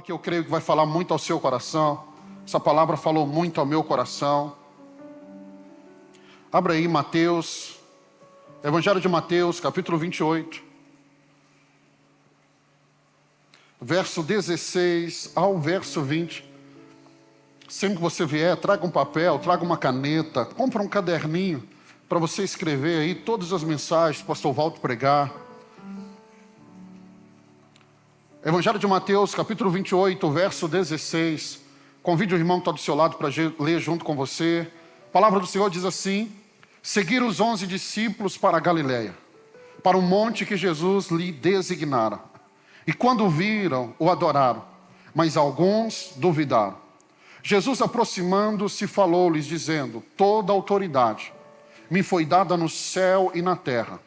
que eu creio que vai falar muito ao seu coração. Essa palavra falou muito ao meu coração. Abra aí Mateus, Evangelho de Mateus, capítulo 28. Verso 16 ao verso 20. Sempre que você vier, traga um papel, traga uma caneta, compra um caderninho para você escrever aí todas as mensagens que o pastor Walter pregar. Evangelho de Mateus, capítulo 28, verso 16. Convide o irmão que está do seu lado para ler junto com você. A palavra do Senhor diz assim: seguiram os 11 discípulos para a Galileia, para o monte que Jesus lhe designara. E quando o viram, o adoraram, mas alguns duvidaram. Jesus, aproximando-se, falou-lhes, dizendo: toda autoridade me foi dada no céu e na terra.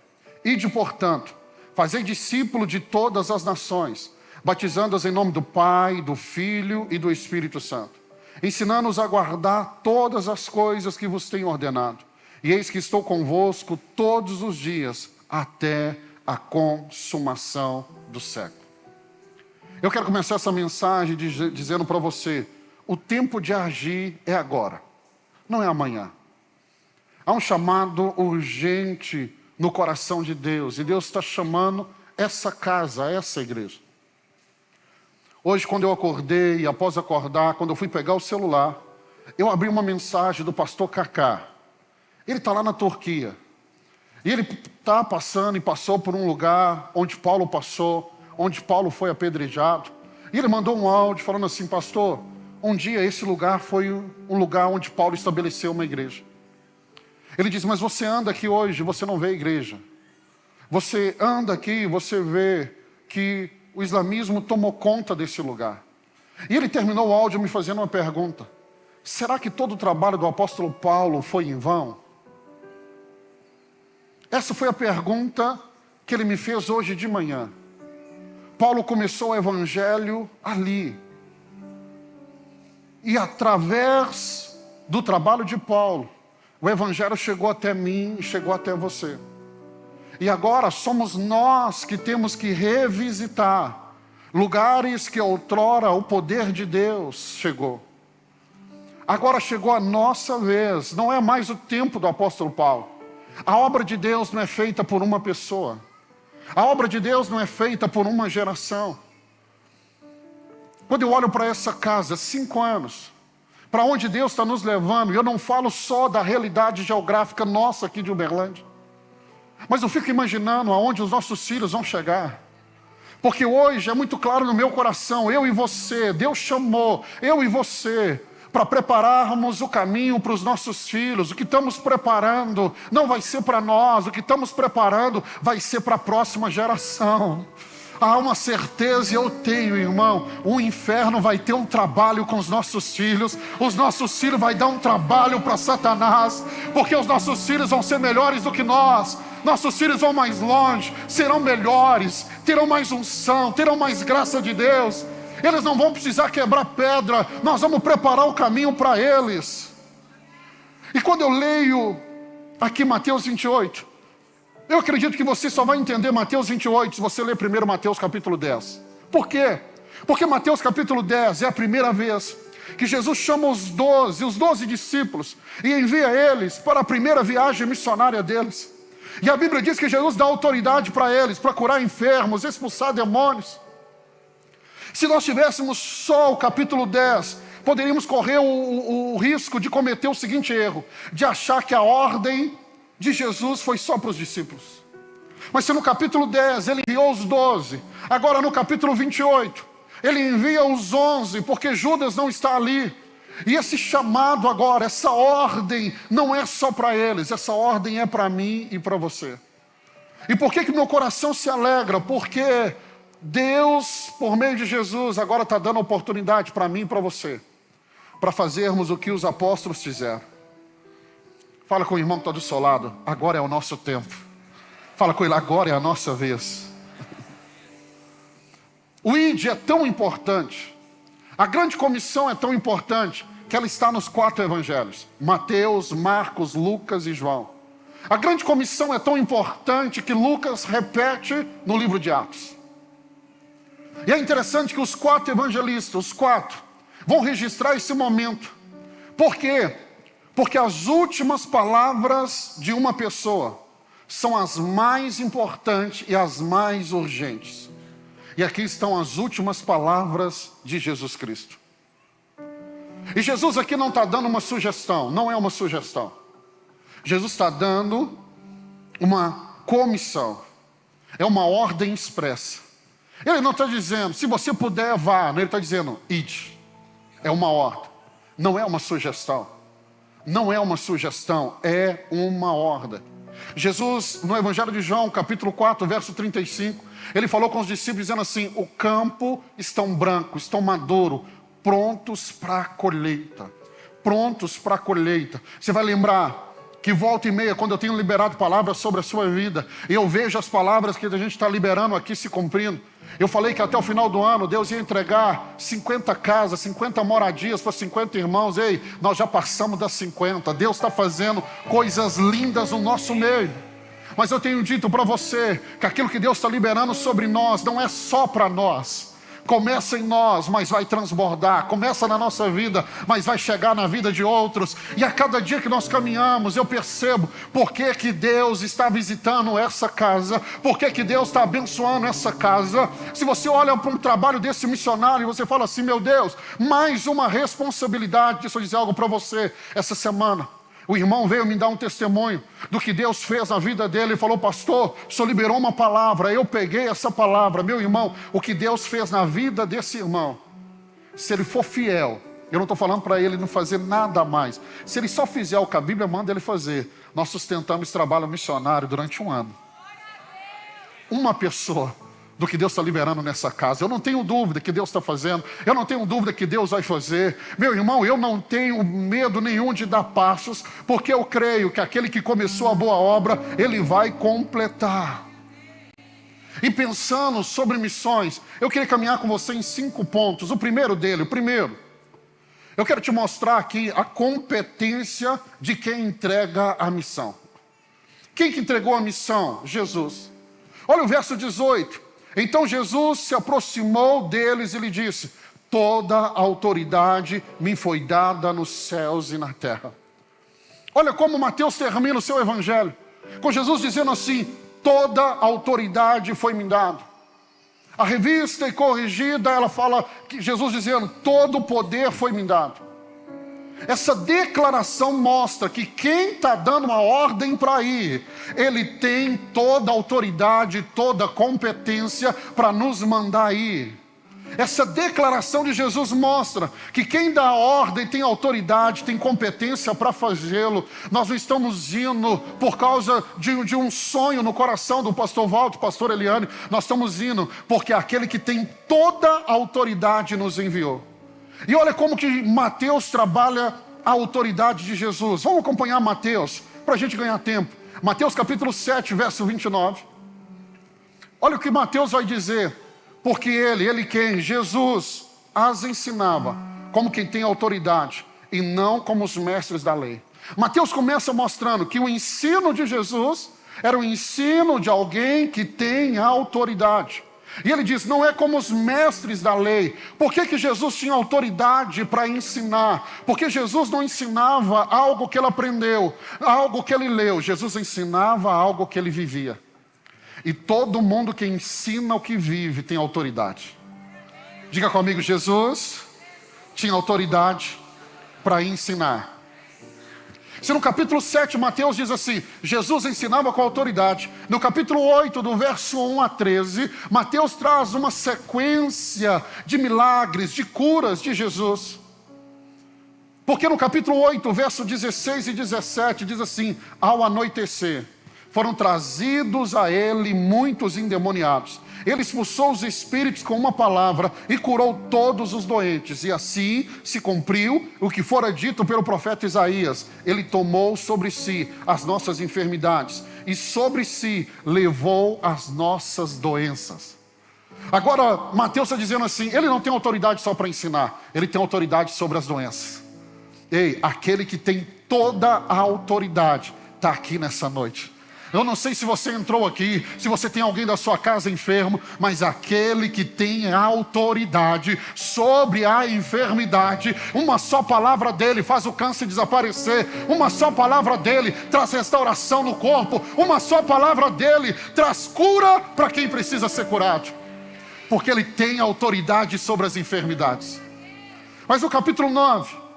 Ide, portanto, fazei discípulo de todas as nações, batizando-os em nome do Pai, do Filho e do Espírito Santo, ensinando-os a guardar todas as coisas que vos tenho ordenado. E eis que estou convosco todos os dias, até a consumação do século. Eu quero começar essa mensagem dizendo para você: o tempo de agir é agora, não é amanhã. Há um chamado urgente no coração de Deus, e Deus está chamando essa casa, essa igreja. Hoje, quando eu acordei, após acordar, quando eu fui pegar o celular, eu abri uma mensagem do pastor Kaká. Ele está lá na Turquia. E ele está passando e passou por um lugar onde Paulo passou, onde Paulo foi apedrejado. E ele mandou um áudio falando assim: pastor, um dia esse lugar foi um lugar onde Paulo estabeleceu uma igreja. Ele diz: mas você anda aqui hoje, você não vê a igreja. Você anda aqui, você vê que o islamismo tomou conta desse lugar. E ele terminou o áudio me fazendo uma pergunta: será que todo o trabalho do apóstolo Paulo foi em vão? Essa foi a pergunta que ele me fez hoje de manhã. Paulo começou o evangelho ali. E através do trabalho de Paulo, o evangelho chegou até mim e chegou até você. E agora somos nós que temos que revisitar lugares que outrora o poder de Deus chegou. Agora chegou a nossa vez, não é mais o tempo do apóstolo Paulo. A obra de Deus não é feita por uma pessoa. A obra de Deus não é feita por uma geração. Quando eu olho para essa casa, 5 anos, para onde Deus está nos levando, eu não falo só da realidade geográfica nossa aqui de Uberlândia, mas eu fico imaginando aonde os nossos filhos vão chegar. Porque hoje é muito claro no meu coração, eu e você, Deus chamou eu e você para prepararmos o caminho para os nossos filhos. O que estamos preparando não vai ser para nós, o que estamos preparando vai ser para a próxima geração. Há uma certeza, eu tenho, irmão, o inferno vai ter um trabalho com os nossos filhos vão dar um trabalho para Satanás, porque os nossos filhos vão ser melhores do que nós. Nossos filhos vão mais longe, serão melhores, terão mais unção, terão mais graça de Deus. Eles não vão precisar quebrar pedra, nós vamos preparar o caminho para eles. E quando eu leio aqui Mateus 28, eu acredito que você só vai entender Mateus 28 se você ler primeiro Mateus capítulo 10. Por quê? Porque Mateus capítulo 10 é a primeira vez que Jesus chama os 12 discípulos e envia eles para a primeira viagem missionária deles. E a Bíblia diz que Jesus dá autoridade para eles, para curar enfermos, expulsar demônios. Se nós tivéssemos só o capítulo 10, poderíamos correr o risco de cometer o seguinte erro, de achar que a ordem de Jesus foi só para os discípulos. Mas se no capítulo 10 ele enviou os 12, agora no capítulo 28, ele envia os 11, porque Judas não está ali. E esse chamado agora, essa ordem, não é só para eles, essa ordem é para mim e para você. E por que meu coração se alegra? Porque Deus, por meio de Jesus, agora está dando oportunidade para mim e para você, para fazermos o que os apóstolos fizeram. Fala com o irmão que está do seu lado: agora é o nosso tempo. Fala com ele: agora é a nossa vez. O ID é tão importante, a grande comissão é tão importante, que ela está nos 4 evangelhos: Mateus, Marcos, Lucas e João. A grande comissão é tão importante que Lucas repete no livro de Atos. E é interessante que os 4 evangelistas, os 4, vão registrar esse momento. Por quê? Porque as últimas palavras de uma pessoa são as mais importantes e as mais urgentes. E aqui estão as últimas palavras de Jesus Cristo. E Jesus aqui não está dando uma sugestão, não é uma sugestão. Jesus está dando uma comissão, é uma ordem expressa. Ele não está dizendo, se você puder, vá. Ele está dizendo, ide. É uma ordem, não é uma sugestão. Não é uma sugestão, é uma ordem. Jesus, no Evangelho de João, capítulo 4, verso 35, ele falou com os discípulos dizendo assim, o campo estão branco, estão maduro, prontos para a colheita. Prontos para a colheita. Você vai lembrar que volta e meia, quando eu tenho liberado palavras sobre a sua vida, e eu vejo as palavras que a gente está liberando aqui se cumprindo. Eu falei que até o final do ano Deus ia entregar 50 casas, 50 moradias para 50 irmãos. Ei, nós já passamos das 50. Deus está fazendo coisas lindas no nosso meio. Mas eu tenho dito para você que aquilo que Deus está liberando sobre nós não é só para nós. Começa em nós, mas vai transbordar. Começa na nossa vida, mas vai chegar na vida de outros. E a cada dia que nós caminhamos, eu percebo por que que Deus está visitando essa casa, por que que Deus está abençoando essa casa. Se você olha para um trabalho desse missionário e você fala assim, meu Deus, mais uma responsabilidade. Deixa eu dizer algo para você essa semana. O irmão veio me dar um testemunho do que Deus fez na vida dele. Ele falou, pastor, o senhor liberou uma palavra. Eu peguei essa palavra. Meu irmão, o que Deus fez na vida desse irmão, se ele for fiel, eu não estou falando para ele não fazer nada mais. Se ele só fizer o que a Bíblia manda ele fazer, nós sustentamos trabalho missionário durante 1 ano. Uma pessoa do que Deus está liberando nessa casa. Eu não tenho dúvida que Deus está fazendo. Eu não tenho dúvida que Deus vai fazer. Meu irmão, eu não tenho medo nenhum de dar passos, porque eu creio que aquele que começou a boa obra, ele vai completar. E pensando sobre missões, eu queria caminhar com você em 5 pontos. O primeiro, eu quero te mostrar aqui a competência de quem entrega a missão. Quem que entregou a missão? Jesus. Olha o verso 18. Então Jesus se aproximou deles e lhe disse, toda a autoridade me foi dada nos céus e na terra. Olha como Mateus termina o seu evangelho, com Jesus dizendo assim, toda a autoridade foi me dada. A revista e corrigida, ela fala, que Jesus dizendo, todo o poder foi me dado. Essa declaração mostra que quem está dando uma ordem para ir, ele tem toda a autoridade, toda a competência para nos mandar ir. Essa declaração de Jesus mostra que quem dá a ordem tem autoridade, tem competência para fazê-lo. Nós não estamos indo por causa de um sonho no coração do pastor Walter, pastor Eliane. Nós estamos indo porque aquele que tem toda a autoridade nos enviou. E olha como que Mateus trabalha a autoridade de Jesus. Vamos acompanhar Mateus, para a gente ganhar tempo. Mateus capítulo 7, verso 29. Olha o que Mateus vai dizer. Porque ele quem? Jesus as ensinava como quem tem autoridade, e não como os mestres da lei. Mateus começa mostrando que o ensino de Jesus era o ensino de alguém que tem autoridade. E ele diz, não é como os mestres da lei. Por que Jesus tinha autoridade para ensinar? Porque Jesus não ensinava algo que ele aprendeu, algo que ele leu. Jesus ensinava algo que ele vivia. E todo mundo que ensina o que vive tem autoridade. Diga comigo, Jesus tinha autoridade para ensinar. Se no capítulo 7, Mateus diz assim, Jesus ensinava com autoridade. No capítulo 8, do verso 1 a 13, Mateus traz uma sequência de milagres, de curas de Jesus. Porque no capítulo 8, verso 16 e 17, diz assim, ao anoitecer, foram trazidos a ele muitos endemoniados. Ele expulsou os espíritos com uma palavra e curou todos os doentes. E assim se cumpriu o que fora dito pelo profeta Isaías. Ele tomou sobre si as nossas enfermidades e sobre si levou as nossas doenças. Agora, Mateus está dizendo assim, ele não tem autoridade só para ensinar, ele tem autoridade sobre as doenças. Ei, aquele que tem toda a autoridade está aqui nessa noite. Eu não sei se você entrou aqui, se você tem alguém da sua casa enfermo, mas aquele que tem autoridade sobre a enfermidade, uma só palavra dele faz o câncer desaparecer, uma só palavra dele traz restauração no corpo, uma só palavra dele traz cura para quem precisa ser curado, porque ele tem autoridade sobre as enfermidades. Mas no capítulo 9,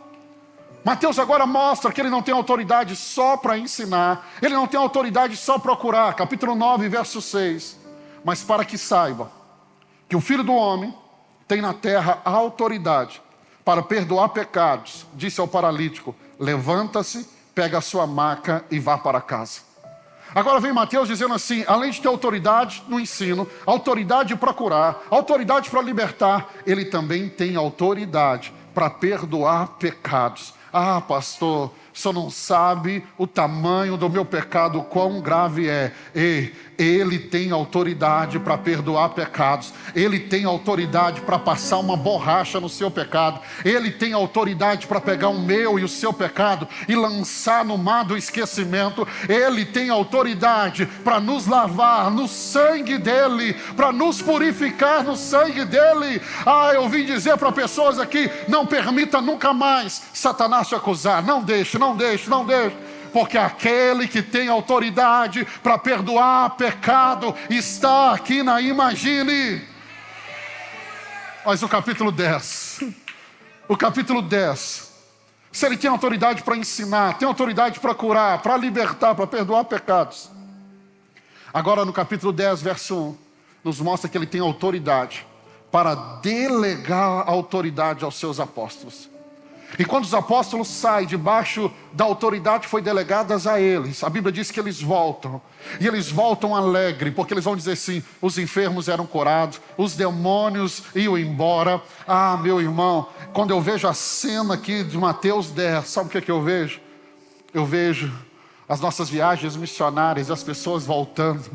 Mateus agora mostra que ele não tem autoridade só para ensinar, ele não tem autoridade só para curar. Capítulo 9, verso 6. Mas para que saiba que o Filho do Homem tem na terra a autoridade para perdoar pecados, disse ao paralítico: levanta-se, pega a sua maca e vá para casa. Agora vem Mateus dizendo assim: além de ter autoridade no ensino, autoridade para curar, autoridade para libertar, ele também tem autoridade para perdoar pecados. Ah, pastor, o senhor não sabe o tamanho do meu pecado, o quão grave é. Ei, ele tem autoridade para perdoar pecados. Ele tem autoridade para passar uma borracha no seu pecado. Ele tem autoridade para pegar o meu e o seu pecado e lançar no mar do esquecimento. Ele tem autoridade para nos lavar no sangue dele, para nos purificar no sangue dele. Ah, eu vim dizer para pessoas aqui: não permita nunca mais Satanás te acusar. Não deixe, não deixe, não deixe. Porque aquele que tem autoridade para perdoar pecado está aqui na Imagine. Mas o capítulo 10, se ele tem autoridade para ensinar, tem autoridade para curar, para libertar, para perdoar pecados. Agora no capítulo 10, verso 1, nos mostra que ele tem autoridade para delegar a autoridade aos seus apóstolos. E quando os apóstolos saem debaixo da autoridade que foi delegada a eles, a Bíblia diz que eles voltam. E eles voltam alegres, porque eles vão dizer assim: os enfermos eram curados, os demônios iam embora. Ah, meu irmão, quando eu vejo a cena aqui de Mateus 10, sabe o que eu vejo? Eu vejo as nossas viagens missionárias, as pessoas voltando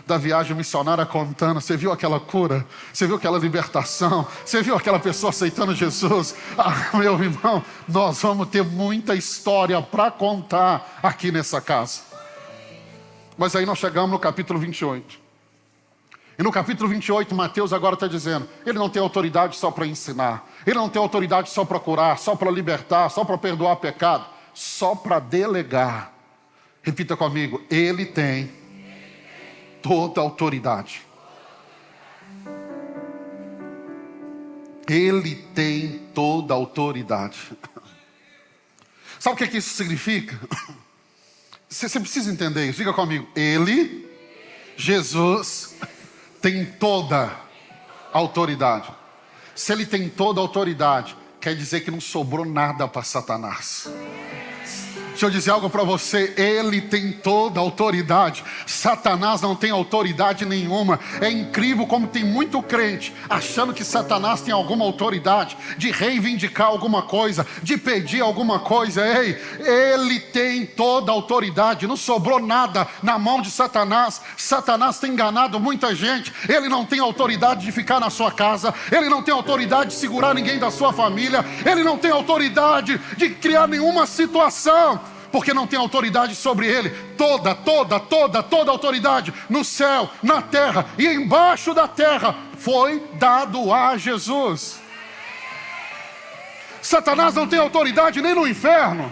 da viagem missionária contando: você viu aquela cura? Você viu aquela libertação? Você viu aquela pessoa aceitando Jesus? Ah, meu irmão, nós vamos ter muita história para contar aqui nessa casa. Mas aí nós chegamos no capítulo 28. E no capítulo 28, Mateus agora está dizendo: ele não tem autoridade só para ensinar, ele não tem autoridade só para curar, só para libertar, só para perdoar pecado, só para delegar. Repita comigo: ele tem toda a autoridade. Ele tem toda a autoridade. Sabe o que isso significa? Você precisa entender isso. Diga comigo: ele, Jesus, tem toda a autoridade. Se ele tem toda a autoridade, quer dizer que não sobrou nada para Satanás. Deixa eu dizer algo para você: ele tem toda a autoridade. Satanás não tem autoridade nenhuma. É incrível como tem muito crente achando que Satanás tem alguma autoridade de reivindicar alguma coisa, de pedir alguma coisa. Ei, ele tem toda a autoridade. Não sobrou nada na mão de Satanás. Satanás tem enganado muita gente. Ele não tem autoridade de ficar na sua casa. Ele não tem autoridade de segurar ninguém da sua família. Ele não tem autoridade de criar nenhuma situação, porque não tem autoridade sobre ele. Toda autoridade no céu, na terra e embaixo da terra foi dado a Jesus. Satanás não tem autoridade nem no inferno,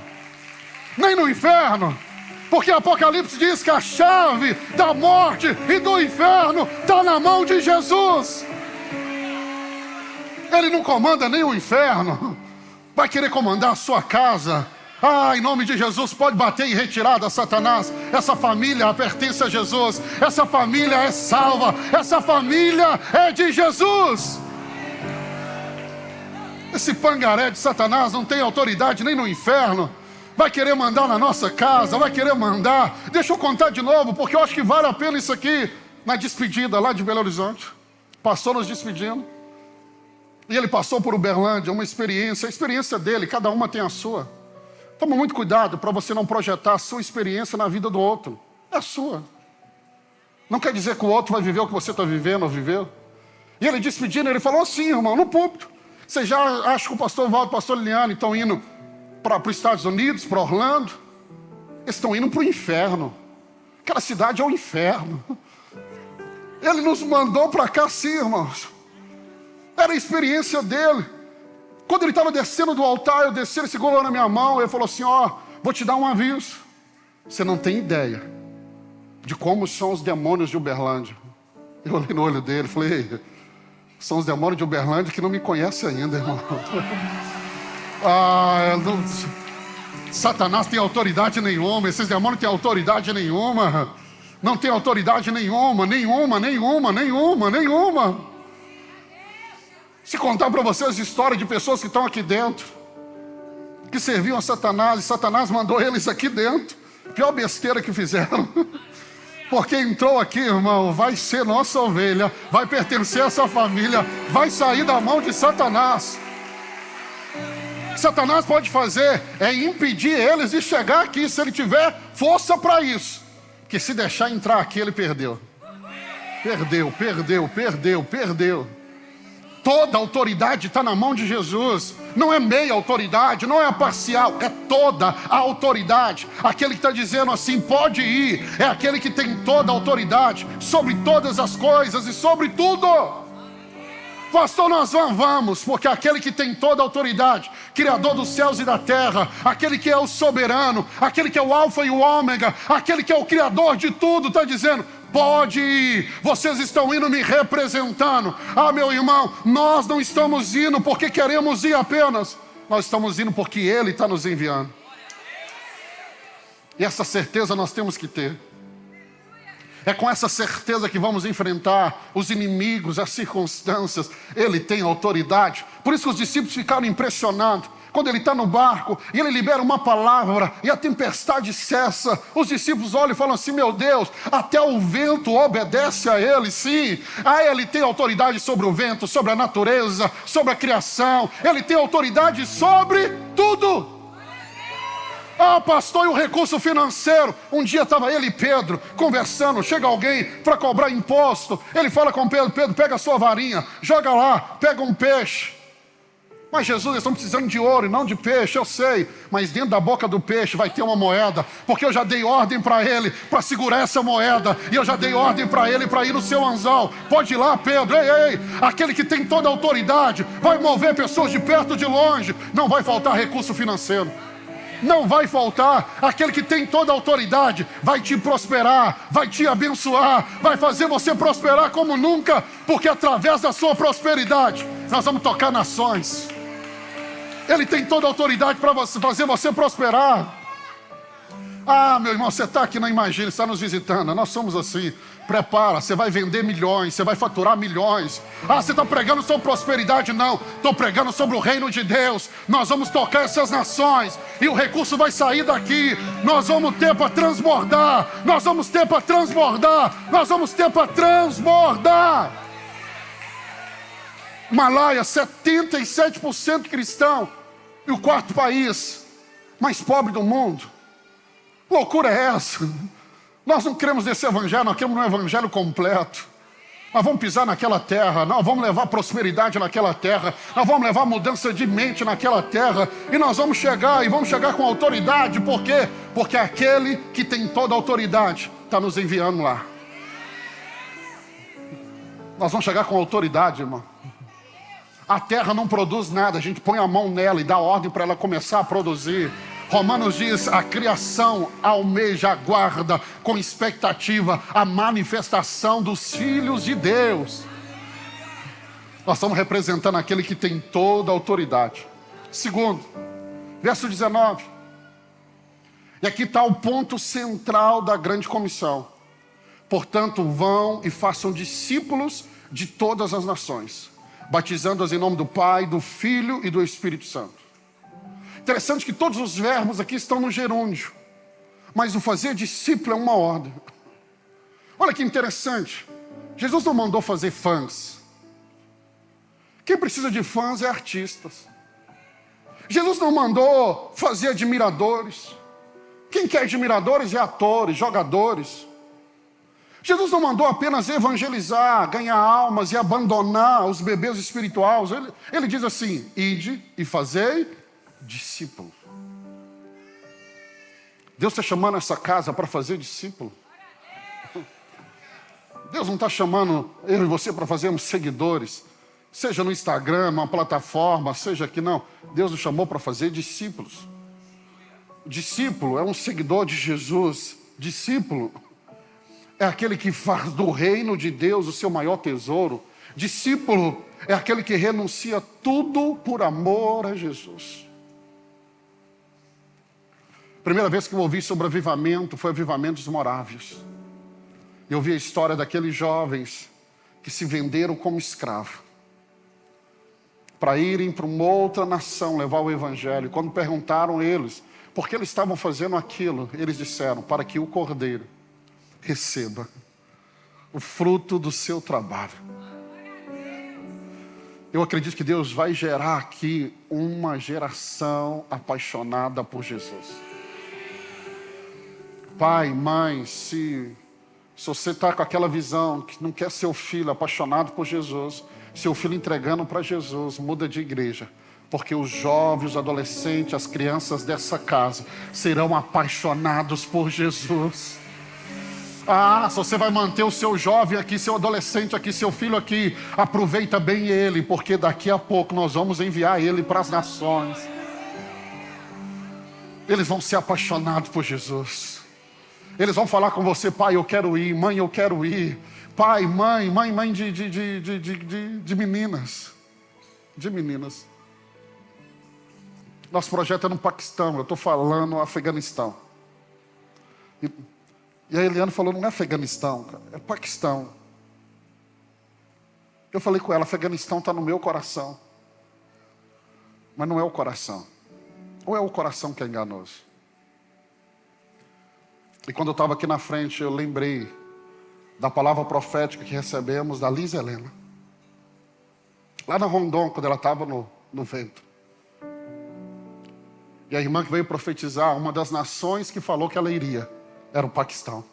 porque Apocalipse diz que a chave da morte e do inferno está na mão de Jesus. Ele não comanda nem o inferno. Vai querer comandar a sua casa? Ah, em nome de Jesus, pode bater em retirada, Satanás. Essa família pertence a Jesus. Essa família é salva. Essa família é de Jesus. Esse pangaré de Satanás não tem autoridade nem no inferno. Vai querer mandar na nossa casa, vai querer mandar. Deixa eu contar de novo, porque eu acho que vale a pena isso aqui. Na despedida lá de Belo Horizonte, passou nos despedindo. E ele passou por Uberlândia, uma experiência. A experiência dele, cada uma tem a sua. Toma muito cuidado para você não projetar a sua experiência na vida do outro. É a sua. Não quer dizer que o outro vai viver o que você está vivendo ou viveu. E ele despedindo, ele falou assim, irmão, no púlpito: você já acha que o pastor Valdo e o pastor Liliane estão indo para os Estados Unidos, para Orlando? Eles estão indo para o inferno. Aquela cidade é o inferno. Ele nos mandou para cá sim, irmãos. Era a experiência dele. Quando ele estava descendo do altar, eu desci, ele segurou na minha mão, ele falou assim, vou te dar um aviso. Você não tem ideia de como são os demônios de Uberlândia. Eu olhei no olho dele e falei, são os demônios de Uberlândia que não me conhecem ainda, irmão. Satanás tem autoridade nenhuma, esses demônios têm autoridade nenhuma. Não tem autoridade nenhuma. Se contar para vocês a história de pessoas que estão aqui dentro, que serviam a Satanás, e Satanás mandou eles aqui dentro. Pior besteira que fizeram. Porque entrou aqui, irmão, vai ser nossa ovelha, vai pertencer a essa família, vai sair da mão de Satanás. O que Satanás pode fazer é impedir eles de chegar aqui, se ele tiver força para isso. Porque se deixar entrar aqui, ele perdeu. Perdeu. Toda a autoridade está na mão de Jesus. Não é meia autoridade, não é parcial, é toda a autoridade. Aquele que está dizendo assim, pode ir, é aquele que tem toda a autoridade sobre todas as coisas e sobre tudo. Pastor, nós vamos, porque aquele que tem toda a autoridade, Criador dos céus e da terra, aquele que é o soberano, aquele que é o alfa e o ômega, aquele que é o Criador de tudo, está dizendo, pode ir, vocês estão indo me representando. Meu irmão, nós não estamos indo porque queremos ir apenas, nós estamos indo porque Ele está nos enviando. E essa certeza nós temos que ter. É com essa certeza que vamos enfrentar os inimigos, as circunstâncias. Ele tem autoridade. Por isso que os discípulos ficaram impressionados. Quando ele está no barco e ele libera uma palavra e a tempestade cessa, os discípulos olham e falam assim, meu Deus, até o vento obedece a ele, sim. Ele tem autoridade sobre o vento, sobre a natureza, sobre a criação. Ele tem autoridade sobre tudo. Pastor, e o recurso financeiro? Um dia estava ele e Pedro conversando, chega alguém para cobrar imposto, ele fala com Pedro, Pedro, pega a sua varinha, joga lá, pega um peixe. Mas Jesus, eles estão precisando de ouro e não de peixe, eu sei, mas dentro da boca do peixe vai ter uma moeda, porque eu já dei ordem para ele, para segurar essa moeda, e eu já dei ordem para ele para ir no seu anzal. Pode ir lá, Pedro, ei, aquele que tem toda a autoridade, vai mover pessoas de perto, de longe, não vai faltar recurso financeiro. Não vai faltar, aquele que tem toda a autoridade vai te prosperar, vai te abençoar, vai fazer você prosperar como nunca, porque através da sua prosperidade nós vamos tocar nações. Ele tem toda a autoridade para fazer você prosperar. Meu irmão, você está aqui, não imagina, está nos visitando, nós somos assim. Prepara, você vai vender milhões, você vai faturar milhões. Você está pregando sobre prosperidade? Não, estou pregando sobre o reino de Deus. Nós vamos tocar essas nações e o recurso vai sair daqui. Nós vamos ter para transbordar. Malaya, 77% cristão, e o quarto país mais pobre do mundo. Loucura é essa? Nós não queremos desse evangelho, nós queremos um evangelho completo. Nós vamos pisar naquela terra, nós vamos levar prosperidade naquela terra, nós vamos levar mudança de mente naquela terra, e nós vamos chegar com autoridade. Por quê? Porque aquele que tem toda a autoridade está nos enviando lá. Nós vamos chegar com autoridade, irmão. A terra não produz nada, a gente põe a mão nela e dá ordem para ela começar a produzir. Romanos diz, a criação almeja, aguarda com expectativa a manifestação dos filhos de Deus. Nós estamos representando aquele que tem toda a autoridade. Segundo, verso 19. E aqui está o ponto central da grande comissão. Portanto, vão e façam discípulos de todas as nações, batizando-as em nome do Pai, do Filho e do Espírito Santo. Interessante que todos os verbos aqui estão no gerúndio, mas o fazer discípulo é uma ordem. Olha que interessante, Jesus não mandou fazer fãs. Quem precisa de fãs é artistas. Jesus não mandou fazer admiradores. Quem quer admiradores é atores, jogadores. Jesus não mandou apenas evangelizar, ganhar almas e abandonar os bebês espirituais. Ele diz assim, ide e fazei discípulo. Deus está chamando essa casa para fazer discípulo. Deus não está chamando eu e você para fazermos seguidores, seja no Instagram, numa plataforma, seja aqui, não. Deus nos chamou para fazer discípulos. Discípulo é um seguidor de Jesus. Discípulo é aquele que faz do reino de Deus o seu maior tesouro. Discípulo é aquele que renuncia tudo por amor a Jesus. Primeira vez que eu ouvi sobre avivamento foi avivamento dos morávios. Eu vi a história daqueles jovens que se venderam como escravo para irem para uma outra nação levar o evangelho. Quando perguntaram eles por que eles estavam fazendo aquilo, eles disseram: para que o Cordeiro receba o fruto do seu trabalho. Eu acredito que Deus vai gerar aqui uma geração apaixonada por Jesus. Pai, mãe, se você está com aquela visão que não quer seu filho apaixonado por Jesus, seu filho entregando para Jesus, muda de igreja. Porque os jovens, os adolescentes, as crianças dessa casa serão apaixonados por Jesus. Ah, se você vai manter o seu jovem aqui, seu adolescente aqui, seu filho aqui, aproveita bem ele, porque daqui a pouco nós vamos enviar ele para as nações. Eles vão ser apaixonados por Jesus. Eles vão falar com você: pai, eu quero ir, mãe, eu quero ir. Pai, mãe de meninas. De meninas. Nosso projeto é no Paquistão, eu estou falando no Afeganistão. E a Eliane falou: não é Afeganistão, cara, é Paquistão. Eu falei com ela: Afeganistão está no meu coração. Mas não é o coração. Ou é o coração que é enganoso? E quando eu estava aqui na frente, eu lembrei da palavra profética que recebemos da Liz Helena. Lá na Rondon, quando ela estava no vento. E a irmã que veio profetizar, uma das nações que falou que ela iria, era o Paquistão.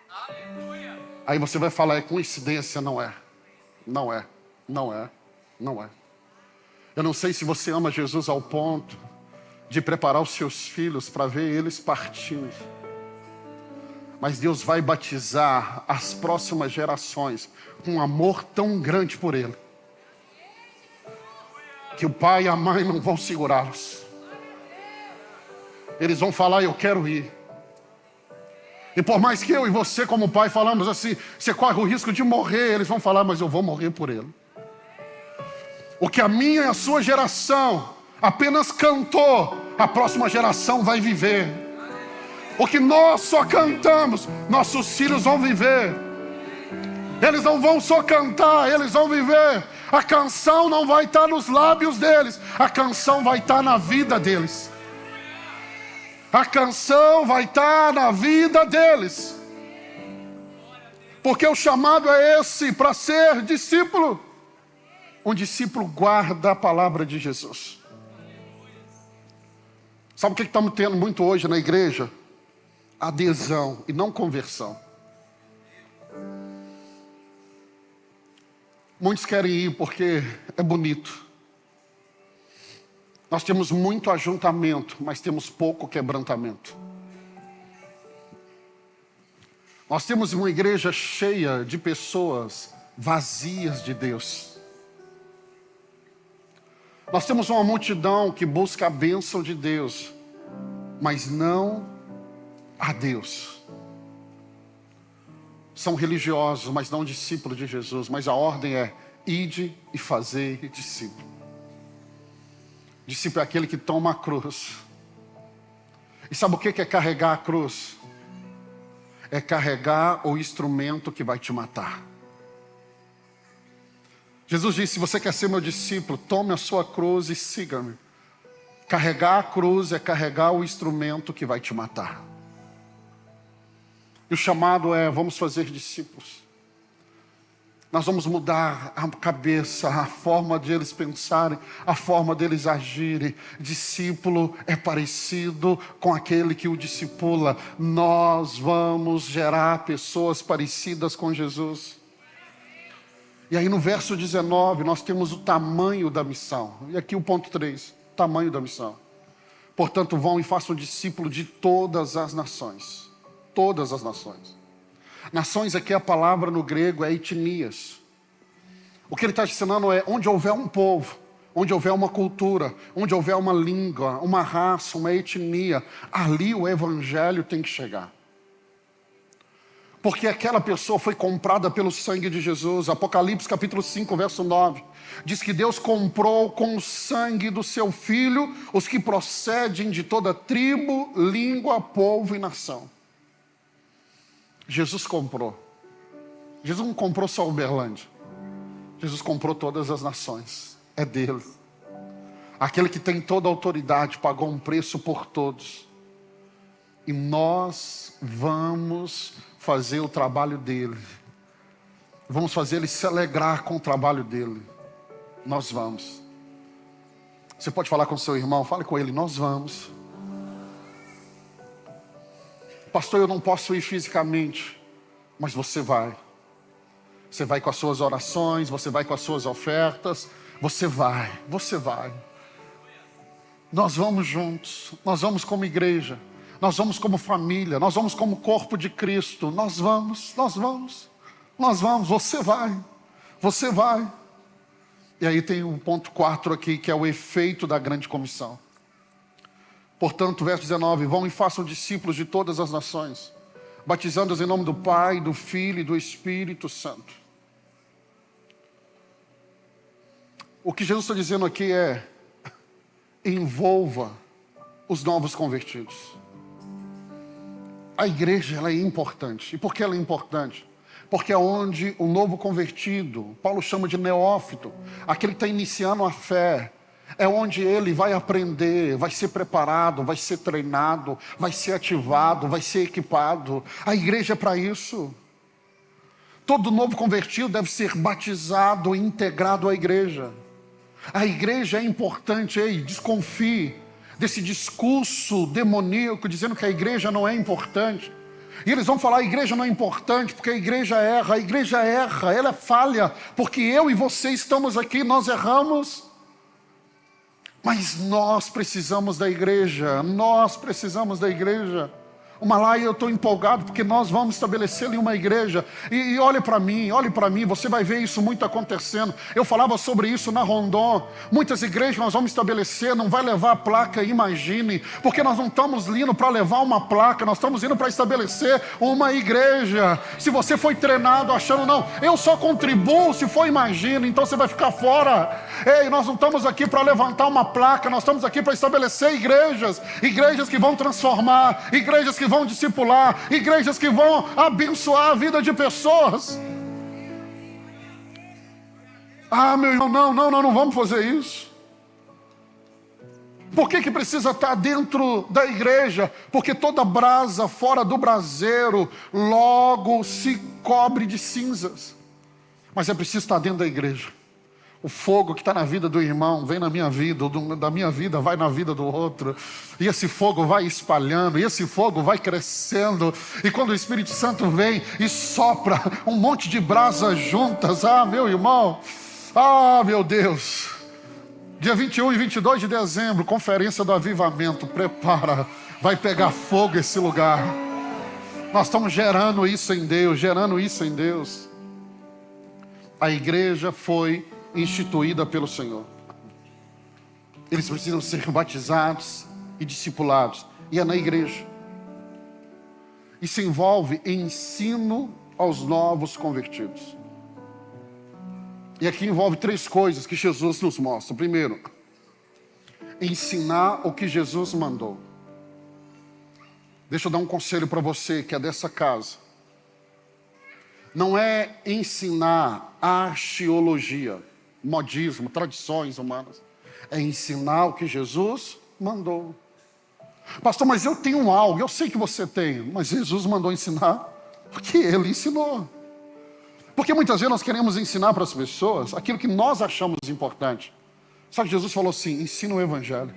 Aleluia. Aí você vai falar: é coincidência? Não é. Não é. Não é. Não é. Eu não sei se você ama Jesus ao ponto de preparar os seus filhos para ver eles partindo. Mas Deus vai batizar as próximas gerações com um amor tão grande por Ele, que o pai e a mãe não vão segurá-los. Eles vão falar: eu quero ir. E por mais que eu e você como pai falamos assim, você corre o risco de morrer, eles vão falar: mas eu vou morrer por ele. O que a minha e a sua geração apenas cantou, a próxima geração vai viver. O que nós só cantamos, nossos filhos vão viver. Eles não vão só cantar, eles vão viver. A canção não vai estar nos lábios deles, a canção vai estar na vida deles. A canção vai estar na vida deles. Porque o chamado é esse, para ser discípulo. Um discípulo guarda a palavra de Jesus. Sabe o que estamos tendo muito hoje na igreja? Adesão e não conversão. Muitos querem ir porque é bonito. Nós temos muito ajuntamento, mas temos pouco quebrantamento. Nós temos uma igreja cheia de pessoas vazias de Deus. Nós temos uma multidão que busca a bênção de Deus, mas não a Deus. São religiosos, mas não discípulos de Jesus. Mas a ordem é: ide e fazei discípulo. Discípulo é aquele que toma a cruz. E sabe o que é carregar a cruz? É carregar o instrumento que vai te matar. Jesus disse: se você quer ser meu discípulo, tome a sua cruz e siga-me. Carregar a cruz é carregar o instrumento que vai te matar. E o chamado é: vamos fazer discípulos. Nós vamos mudar a cabeça, a forma de eles pensarem, a forma deles agirem. Discípulo é parecido com aquele que o discipula. Nós vamos gerar pessoas parecidas com Jesus. E aí no verso 19 nós temos o tamanho da missão. E aqui o ponto 3, tamanho da missão. Portanto, vão e façam discípulo de todas as nações. Todas as nações. Nações aqui, a palavra no grego é etnias. O que ele está ensinando é, onde houver um povo, onde houver uma cultura, onde houver uma língua, uma raça, uma etnia, ali o evangelho tem que chegar. Porque aquela pessoa foi comprada pelo sangue de Jesus. Apocalipse capítulo 5, verso 9. Diz que Deus comprou com o sangue do seu Filho os que procedem de toda tribo, língua, povo e nação. Jesus comprou. Jesus não comprou só Uberlândia. Jesus comprou todas as nações. É dele. Aquele que tem toda a autoridade pagou um preço por todos. E nós vamos fazer o trabalho dele. Vamos fazer ele se alegrar com o trabalho dele. Nós vamos. Você pode falar com o seu irmão, fale com ele, nós vamos. Pastor, eu não posso ir fisicamente, mas você vai. Você vai com as suas orações, você vai com as suas ofertas, você vai. Nós vamos juntos, nós vamos como igreja. Nós vamos como família, nós vamos como corpo de Cristo, nós vamos, você vai. E aí tem o ponto 4 aqui, que é o efeito da grande comissão. Portanto, verso 19, vão e façam discípulos de todas as nações, batizando-os em nome do Pai, do Filho e do Espírito Santo. O que Jesus está dizendo aqui é, envolva os novos convertidos. A igreja, ela é importante. E por que ela é importante? Porque é onde o novo convertido, Paulo chama de neófito, aquele que está iniciando a fé, é onde ele vai aprender, vai ser preparado, vai ser treinado, vai ser ativado, vai ser equipado. A igreja é para isso. Todo novo convertido deve ser batizado e integrado à igreja. A igreja é importante, ei, desconfie desse discurso demoníaco dizendo que a igreja não é importante. E eles vão falar, a igreja não é importante porque a igreja erra, ela é falha, porque eu e você estamos aqui, nós erramos. Mas nós precisamos da igreja, Malaya, eu estou empolgado porque nós vamos estabelecer ali uma igreja. E olhe para mim, você vai ver isso muito acontecendo. Eu falava sobre isso na Rondon. Muitas igrejas nós vamos estabelecer, não vai levar a placa, imagine, porque nós não estamos indo para levar uma placa, nós estamos indo para estabelecer uma igreja. Se você foi treinado achando, não, eu só contribuo se for imagine, então você vai ficar fora. Ei, nós não estamos aqui para levantar uma placa, nós estamos aqui para estabelecer igrejas que vão transformar, igrejas que vão discipular, igrejas que vão abençoar a vida de pessoas. Ah, meu irmão, não vamos fazer isso. Por que precisa estar dentro da igreja? Porque toda brasa fora do braseiro logo se cobre de cinzas. Mas é preciso estar dentro da igreja. O fogo que está na vida do irmão vem na minha vida, da minha vida vai na vida do outro. E esse fogo vai espalhando, e esse fogo vai crescendo. E quando o Espírito Santo vem e sopra um monte de brasas juntas, ah, meu irmão, ah, meu Deus. Dia 21 e 22 de dezembro, conferência do avivamento, prepara, vai pegar fogo esse lugar. Nós estamos gerando isso em Deus, A igreja foi instituída pelo Senhor. Eles precisam ser batizados e discipulados. E é na igreja. Isso envolve ensino aos novos convertidos. E aqui envolve 3 coisas que Jesus nos mostra. Primeiro, ensinar o que Jesus mandou. Deixa eu dar um conselho para você que é dessa casa. Não é ensinar arqueologia, modismo, tradições humanas. É ensinar o que Jesus mandou. Pastor, mas eu tenho algo, eu sei que você tem, mas Jesus mandou ensinar porque Ele ensinou. Porque muitas vezes nós queremos ensinar para as pessoas aquilo que nós achamos importante. Só que Jesus falou assim, ensina o Evangelho.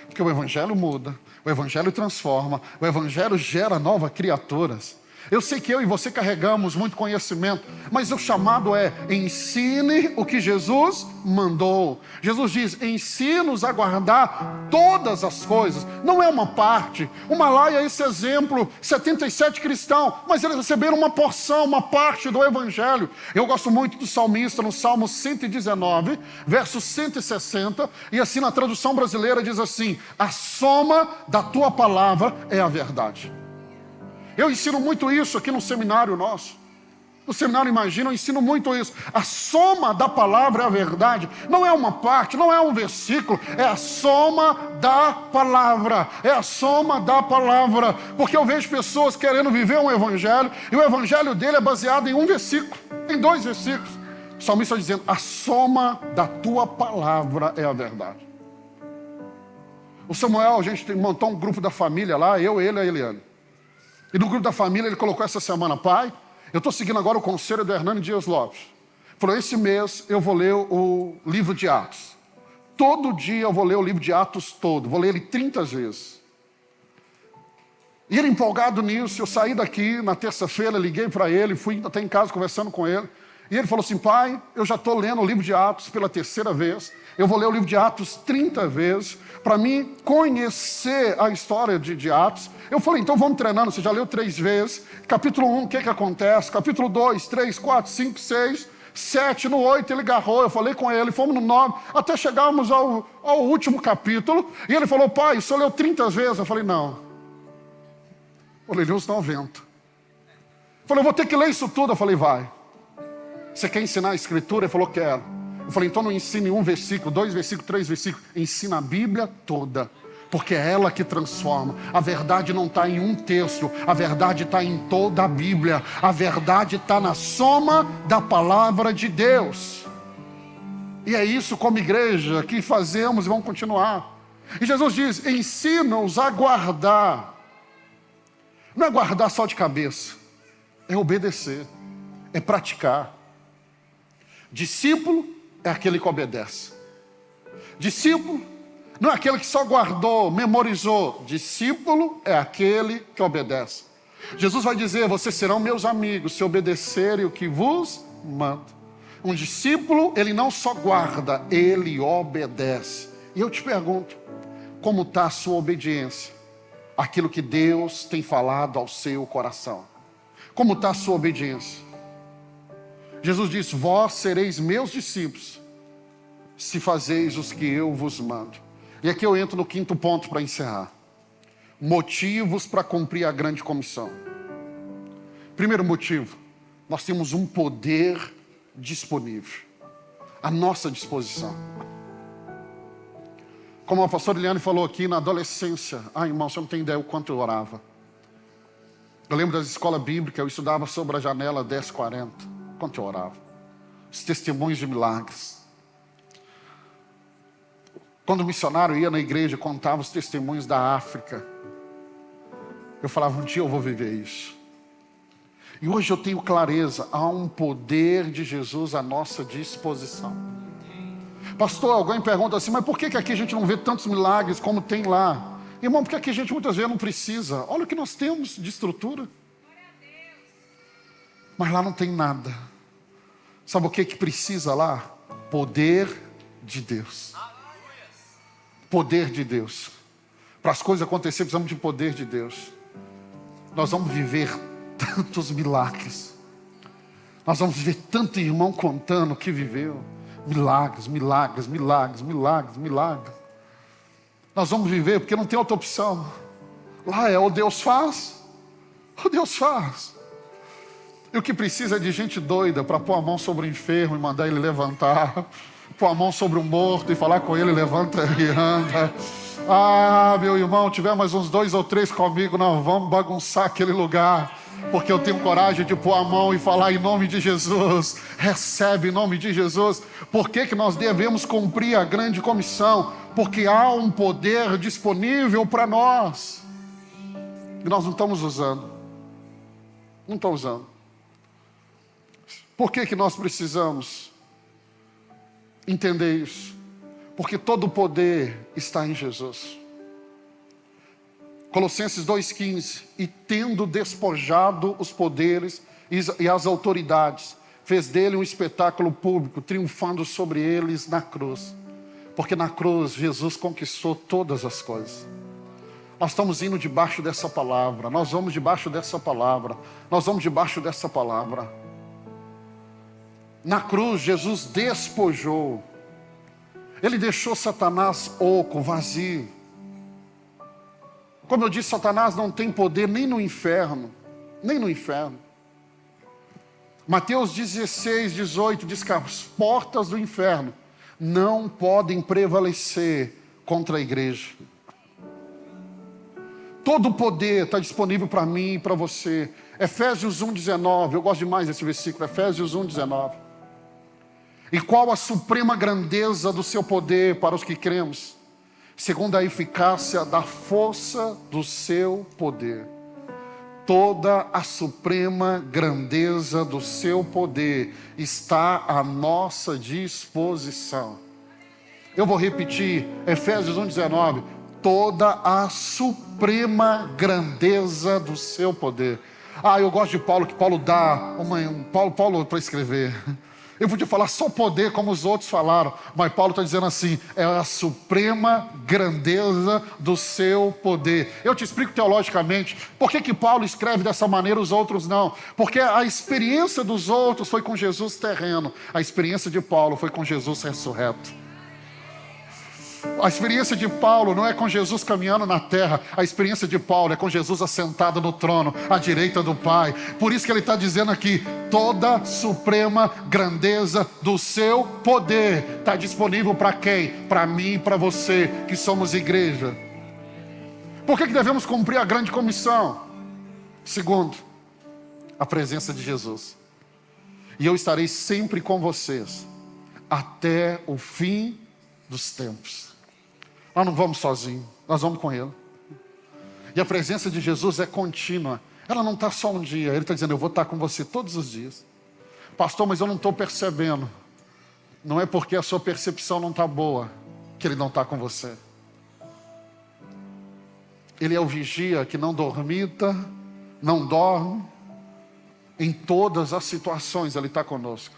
Porque o Evangelho muda, o Evangelho transforma, o Evangelho gera novas criaturas. Eu sei que eu e você carregamos muito conhecimento, mas o chamado é: ensine o que Jesus mandou. Jesus diz: ensina-os a guardar todas as coisas. Não é uma parte. O Malaya é esse exemplo, 77 cristãos, mas eles receberam uma porção, uma parte do Evangelho. Eu gosto muito do salmista no Salmo 119, verso 160, e assim na tradução brasileira diz assim: a soma da tua palavra é a verdade. Eu ensino muito isso aqui no seminário nosso. No seminário Imagina, eu ensino muito isso. A soma da palavra é a verdade. Não é uma parte, não é um versículo. É a soma da palavra. É a soma da palavra. Porque eu vejo pessoas querendo viver um evangelho, e o evangelho dele é baseado em um versículo, em 2 versículos. O salmista está dizendo: a soma da tua palavra é a verdade. O Samuel, a gente montou um grupo da família lá, eu, ele e a Eliane. E no grupo da família ele colocou essa semana: pai, eu estou seguindo agora o conselho do Hernani Dias Lopes. Falou: esse mês eu vou ler o livro de Atos. Todo dia eu vou ler o livro de Atos todo. Vou ler ele 30 vezes. E ele empolgado nisso, eu saí daqui na terça-feira, liguei para ele, fui até em casa conversando com ele. E ele falou assim: pai, eu já estou lendo o livro de Atos pela 3ª vez. Eu vou ler o livro de Atos 30 vezes, para mim conhecer a história de Atos. Eu falei: então vamos treinando, você já leu 3 vezes. Capítulo 1, o que acontece? Capítulo 2, 3, 4, 5, 6, 7, no 8 ele agarrou. Eu falei com ele, fomos no 9, até chegarmos ao último capítulo. E ele falou: pai, o senhor leu 30 vezes? Eu falei: não. Eu falei: uns 90. Eu falei: eu vou ter que ler isso tudo. Eu falei: vai. Você quer ensinar a escritura? Ele falou: quero. Eu falei: então não ensine 1 versículo, 2 versículos, 3 versículos. Ensina a Bíblia toda, porque é ela que transforma. A verdade não está em um texto, a verdade está em toda a Bíblia. A verdade está na soma da palavra de Deus. E é isso, como igreja, que fazemos e vamos continuar. E Jesus diz: ensina-os a guardar. Não é guardar só de cabeça, é obedecer, é praticar. Discípulo é aquele que obedece. Discípulo não é aquele que só guardou, memorizou. Discípulo é aquele que obedece. Jesus vai dizer: vocês serão meus amigos se obedecerem o que vos mando. Um discípulo, ele não só guarda, ele obedece. E eu te pergunto: como está a sua obediência? Aquilo que Deus tem falado ao seu coração. Como está a sua obediência? Jesus disse: vós sereis meus discípulos, se fazeis os que eu vos mando. E aqui eu entro no 5º ponto para encerrar. Motivos para cumprir a grande comissão. Primeiro motivo: nós temos um poder disponível, à nossa disposição. Como a pastora Eliane falou aqui, na adolescência, irmão, você não tem ideia o quanto eu orava. Eu lembro das escolas bíblicas, eu estudava sobre a janela 1040. Quanto eu orava. Os testemunhos de milagres. Quando o missionário ia na igreja, contava os testemunhos da África. Eu falava: um dia eu vou viver isso. E hoje eu tenho clareza, há um poder de Jesus à nossa disposição. Pastor, alguém pergunta assim: mas por que aqui a gente não vê tantos milagres como tem lá? Irmão, porque aqui a gente muitas vezes não precisa. Olha o que nós temos de estrutura. Mas lá não tem nada. Sabe o que precisa lá? Poder de Deus. Poder de Deus. Para as coisas acontecerem, precisamos de poder de Deus. Nós vamos viver tantos milagres. Nós vamos ver tanto irmão contando o que viveu. Milagres, milagres, milagres, milagres, milagres. Nós vamos viver porque não tem outra opção. Lá é ou Deus faz, ou Deus faz. E o que precisa é de gente doida para pôr a mão sobre o enfermo e mandar ele levantar. Pôr a mão sobre o morto e falar com ele: levanta e anda. Meu irmão, tiver mais uns 2 ou 3 comigo, nós vamos bagunçar aquele lugar. Porque eu tenho coragem de pôr a mão e falar em nome de Jesus. Recebe em nome de Jesus. Por que nós devemos cumprir a grande comissão? Porque há um poder disponível para nós. E nós não estamos usando. Não estamos usando. Por que nós precisamos entender isso? Porque todo o poder está em Jesus. Colossenses 2,15. E tendo despojado os poderes e as autoridades, fez dele um espetáculo público, triunfando sobre eles na cruz. Porque na cruz Jesus conquistou todas as coisas. Nós estamos indo debaixo dessa palavra. Nós vamos debaixo dessa palavra. Nós vamos debaixo dessa palavra. Na cruz Jesus despojou. Ele deixou Satanás oco, vazio. Como eu disse, Satanás não tem poder nem no inferno. Nem no inferno. Mateus 16:18 diz que as portas do inferno não podem prevalecer contra a igreja. Todo o poder está disponível para mim e para você. Efésios 1:19, eu gosto demais desse versículo, Efésios 1:19. E qual a suprema grandeza do seu poder para os que cremos, segundo a eficácia da força do seu poder. Toda a suprema grandeza do seu poder está à nossa disposição. Eu vou repetir, Efésios 1:19. Toda a suprema grandeza do seu poder. Eu gosto de Paulo, que Paulo dá Paulo para escrever. Eu podia falar só poder como os outros falaram, mas Paulo está dizendo assim, é a suprema grandeza do seu poder. Eu te explico teologicamente, por que Paulo escreve dessa maneira, os outros não? Porque a experiência dos outros foi com Jesus terreno, a experiência de Paulo foi com Jesus ressurreto. A experiência de Paulo não é com Jesus caminhando na terra. A experiência de Paulo é com Jesus assentado no trono, à direita do Pai. Por isso que ele está dizendo aqui, toda suprema grandeza do seu poder está disponível para quem? Para mim e para você, que somos igreja. Por que devemos cumprir a grande comissão? Segundo, a presença de Jesus. E eu estarei sempre com vocês, até o fim dos tempos. Nós não vamos sozinhos, nós vamos com Ele. E a presença de Jesus é contínua. Ela não está só um dia. Ele está dizendo, eu vou estar com você todos os dias. Pastor, mas eu não estou percebendo. Não é porque a sua percepção não está boa que Ele não está com você. Ele é o vigia que não dormita, não dorme. Em todas as situações Ele está conosco.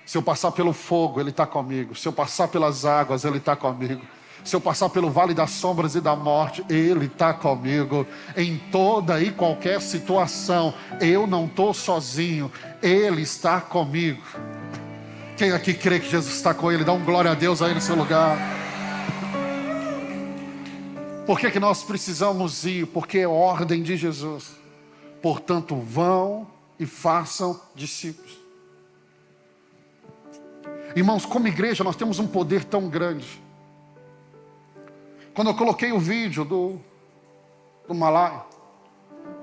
Se eu passar pelo fogo, Ele está comigo. Se eu passar pelas águas, Ele está comigo. Se eu passar pelo vale das sombras e da morte, Ele está comigo. Em toda e qualquer situação, eu não estou sozinho, Ele está comigo. Quem aqui crê que Jesus está com Ele, dá um glória a Deus aí no seu lugar. Por que nós precisamos ir? Porque é ordem de Jesus. Portanto, vão e façam discípulos. Irmãos, como igreja nós temos um poder tão grande. Quando eu coloquei o vídeo do Malai,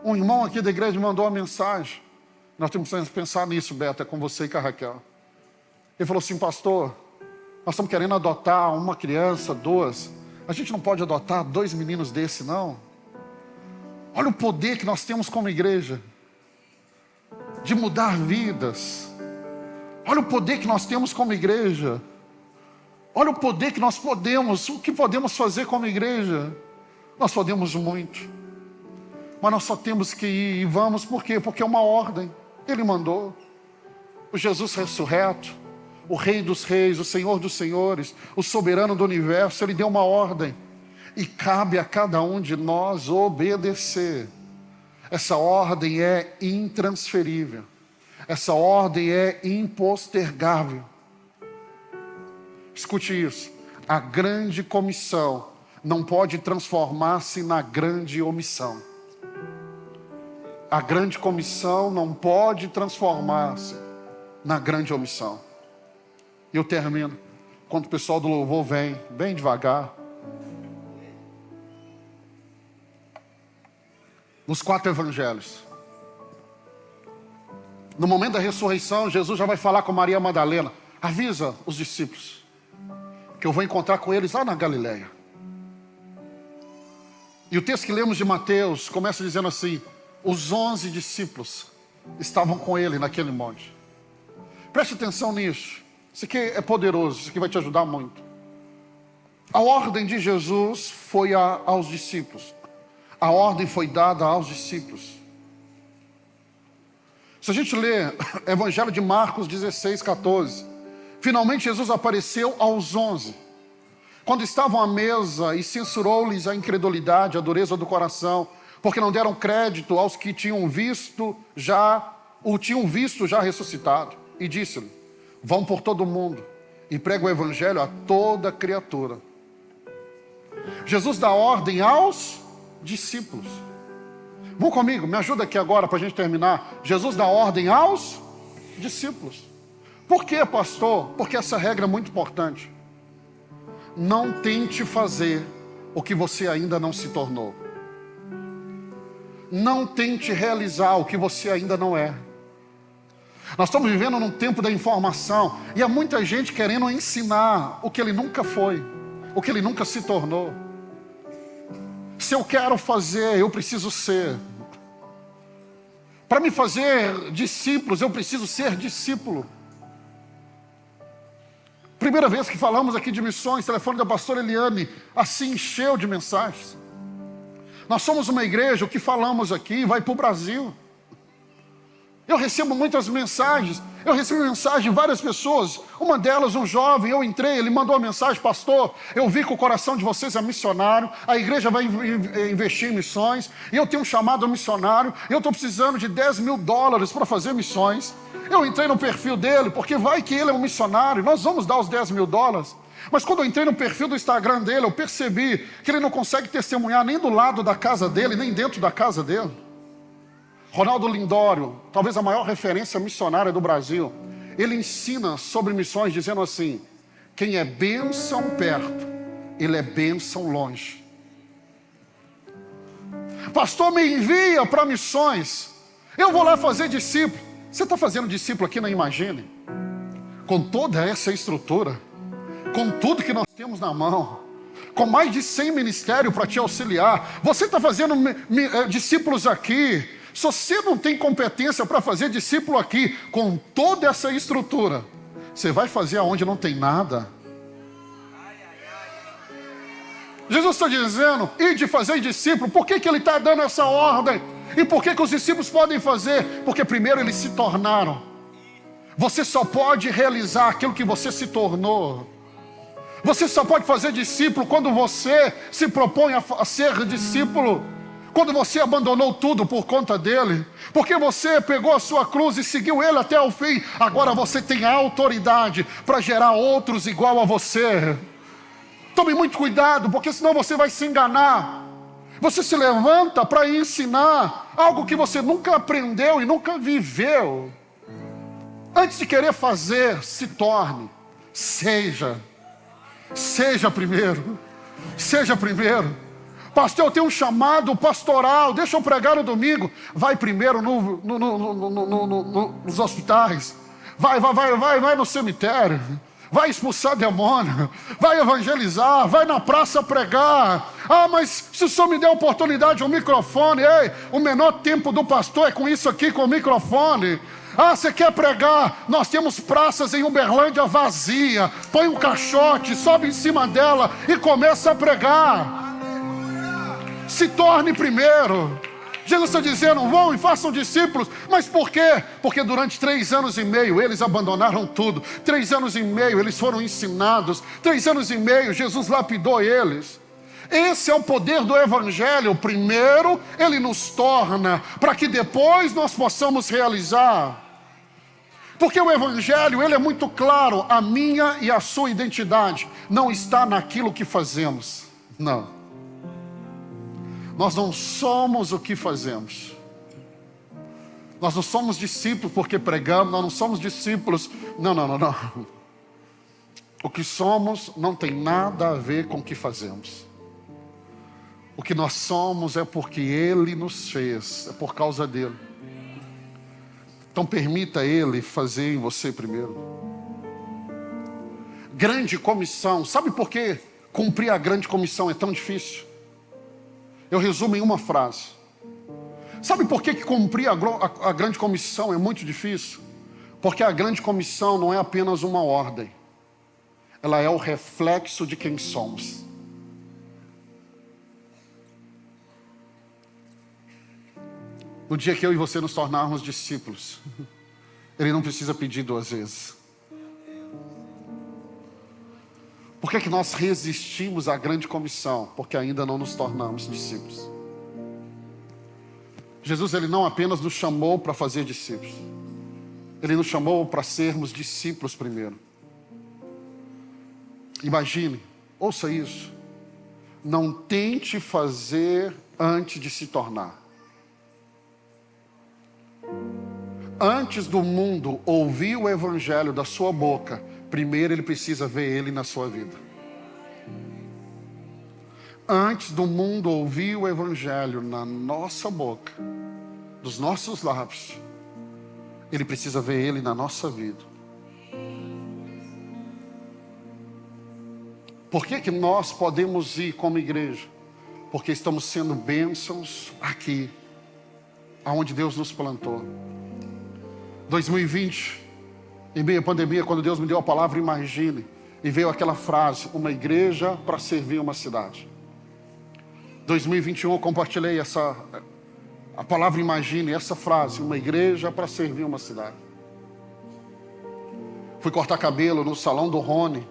um irmão aqui da igreja mandou uma mensagem. Nós temos que pensar nisso, Beto, é com você e com a Raquel. Ele falou assim, pastor, nós estamos querendo adotar uma criança, duas. A gente não pode adotar 2 meninos desse, não? Olha o poder que nós temos como igreja, de mudar vidas. Olha o poder que nós temos como igreja. Olha o poder que nós podemos, o que podemos fazer como igreja. Nós podemos muito. Mas nós só temos que ir e vamos, por quê? Porque é uma ordem. Ele mandou. O Jesus ressurreto, o Rei dos Reis, o Senhor dos Senhores, o soberano do universo, Ele deu uma ordem. E cabe a cada um de nós obedecer. Essa ordem é intransferível. Essa ordem é impostergável. Escute isso. A grande comissão não pode transformar-se na grande omissão. A grande comissão não pode transformar-se na grande omissão. E eu termino. Quando o pessoal do louvor vem, bem devagar. Nos 4 evangelhos. No momento da ressurreição, Jesus já vai falar com Maria Madalena. Avisa os discípulos que eu vou encontrar com eles lá na Galileia. E o texto que lemos de Mateus começa dizendo assim, os 11 discípulos estavam com ele naquele monte. Preste atenção nisso. Isso aqui é poderoso, isso aqui vai te ajudar muito. A ordem de Jesus foi aos discípulos. a ordem foi dada aos discípulos. Se a gente lê Evangelho de Marcos 16, 14, finalmente Jesus apareceu aos 11, quando estavam à mesa, e censurou-lhes a incredulidade, a dureza do coração, porque não deram crédito aos que o tinham visto já ressuscitado. E disse-lhe: vão por todo o mundo e pregam o evangelho a toda criatura. Jesus dá ordem aos discípulos. Vão comigo, me ajuda aqui agora para a gente terminar. Jesus dá ordem aos discípulos. Por quê, pastor? Porque essa regra é muito importante. Não tente fazer o que você ainda não se tornou. Não tente realizar o que você ainda não é. Nós estamos vivendo num tempo da informação, e há muita gente querendo ensinar o que ele nunca foi, o que ele nunca se tornou. Se eu quero fazer, eu preciso ser. Para me fazer discípulos, eu preciso ser discípulo. Primeira vez que falamos aqui de missões, o telefone da pastora Eliane assim encheu de mensagens. Nós somos uma igreja, o que falamos aqui vai para o Brasil. Eu recebo muitas mensagens, eu recebo mensagem de várias pessoas. Uma delas, um jovem, eu entrei, ele mandou uma mensagem: pastor, eu vi que o coração de vocês é missionário, a igreja vai investir em missões, e eu tenho um chamado missionário, e eu estou precisando de $10 mil para fazer missões. Eu entrei no perfil dele, porque vai que ele é um missionário, nós vamos dar os $10 mil. Mas quando eu entrei no perfil do Instagram dele, eu percebi que ele não consegue testemunhar nem do lado da casa dele, nem dentro da casa dele. Ronaldo Lindório, talvez a maior referência missionária do Brasil, ele ensina sobre missões dizendo assim: quem é bênção perto, ele é bênção longe. Pastor, me envia para missões, eu vou lá fazer discípulo. Você está fazendo discípulo aqui na Imagine? Com toda essa estrutura, com tudo que nós temos na mão, com mais de 100 ministérios para te auxiliar, você está fazendo discípulos aqui. Se você não tem competência para fazer discípulo aqui, com toda essa estrutura, você vai fazer aonde não tem nada? Jesus está dizendo, ide fazer discípulo. Por que ele está dando essa ordem? E por que os discípulos podem fazer? Porque primeiro eles se tornaram. Você só pode realizar aquilo que você se tornou. Você só pode fazer discípulo quando você se propõe a ser discípulo. Quando você abandonou tudo por conta dele, porque você pegou a sua cruz e seguiu ele até o fim, agora você tem a autoridade para gerar outros igual a você. Tome muito cuidado, porque senão você vai se enganar. Você se levanta para ensinar algo que você nunca aprendeu e nunca viveu. Antes de querer fazer, se torne, seja primeiro, seja primeiro. Pastor, eu tenho um chamado pastoral, deixa eu pregar no domingo. Vai primeiro nos hospitais, vai no cemitério, vai expulsar demônio, vai evangelizar, vai na praça pregar. Ah, mas se o senhor me der a oportunidade, um microfone, ei, o menor tempo do pastor é com isso aqui, com o microfone. Ah, você quer pregar? Nós temos praças em Uberlândia vazia. Põe um caixote, sobe em cima dela e começa a pregar. Se torne primeiro. Jesus está dizendo, vão e façam discípulos. Mas por quê? Porque durante 3 anos e meio eles abandonaram tudo. 3 anos e meio eles foram ensinados. 3 anos e meio Jesus lapidou eles. Esse é o poder do Evangelho. Primeiro ele nos torna, para que depois nós possamos realizar. Porque o Evangelho, ele é muito claro. A minha e a sua identidade não está naquilo que fazemos. Não. Nós não somos o que fazemos. Nós não somos discípulos porque pregamos. Nós não somos discípulos. Não. O que somos não tem nada a ver com o que fazemos. O que nós somos é porque Ele nos fez. É por causa dEle. Então permita Ele fazer em você primeiro. Grande comissão. Sabe por que cumprir a grande comissão é tão difícil? Eu resumo em uma frase. Sabe por que cumprir a grande comissão é muito difícil? Porque a grande comissão não é apenas uma ordem. Ela é o reflexo de quem somos. No dia que eu e você nos tornarmos discípulos, Ele não precisa pedir 2 vezes. Por que nós resistimos à grande comissão? Porque ainda não nos tornamos discípulos. Jesus, Ele não apenas nos chamou para fazer discípulos. Ele nos chamou para sermos discípulos primeiro. Imagine, ouça isso. Não tente fazer antes de se tornar. Antes do mundo ouvir o evangelho da sua boca, primeiro ele precisa ver ele na sua vida. Antes do mundo ouvir o evangelho na nossa boca, dos nossos lábios, ele precisa ver ele na nossa vida. Por que nós podemos ir como igreja? Porque estamos sendo bênçãos aqui, aonde Deus nos plantou. 2020, em meio à pandemia, quando Deus me deu a palavra imagine, e veio aquela frase, uma igreja para servir uma cidade. 2021 eu compartilhei a palavra imagine, essa frase, uma igreja para servir uma cidade. Fui cortar cabelo no salão do Rony,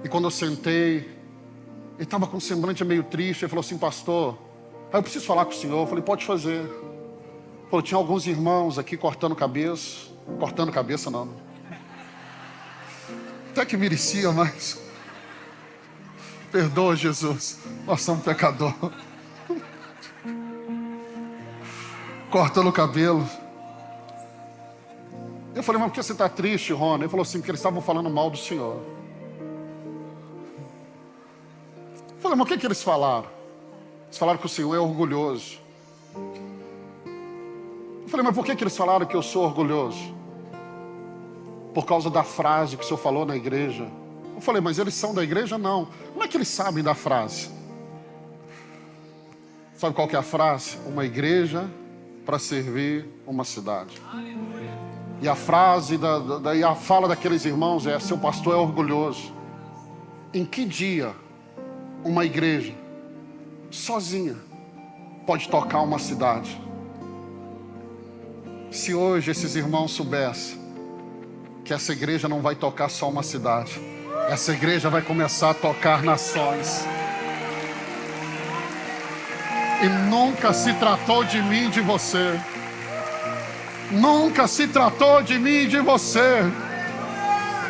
e quando eu sentei, ele estava com um semblante meio triste. Ele falou assim: pastor, eu preciso falar com o senhor. Eu falei: pode fazer. Ele falou: tinha alguns irmãos aqui cortando cabeça não, até que merecia, mas perdoa, Jesus, nós somos pecadores. Cortando o cabelo. Eu falei: mas por que você está triste, Rony? Ele falou assim: porque eles estavam falando mal do senhor. Eu falei: mas o que eles falaram? Eles falaram que o senhor é orgulhoso. Eu falei: mas por que eles falaram que eu sou orgulhoso? Por causa da frase que o senhor falou na igreja. Eu falei: mas eles são da igreja? Não. Como é que eles sabem da frase? Sabe qual que é a frase? Uma igreja para servir uma cidade. E a frase, e a fala daqueles irmãos é: seu pastor é orgulhoso. Em que dia uma igreja sozinha pode tocar uma cidade? Se hoje esses irmãos soubessem que essa igreja não vai tocar só uma cidade, essa igreja vai começar a tocar nações. E nunca se tratou de mim e de você. Nunca se tratou de mim e de você.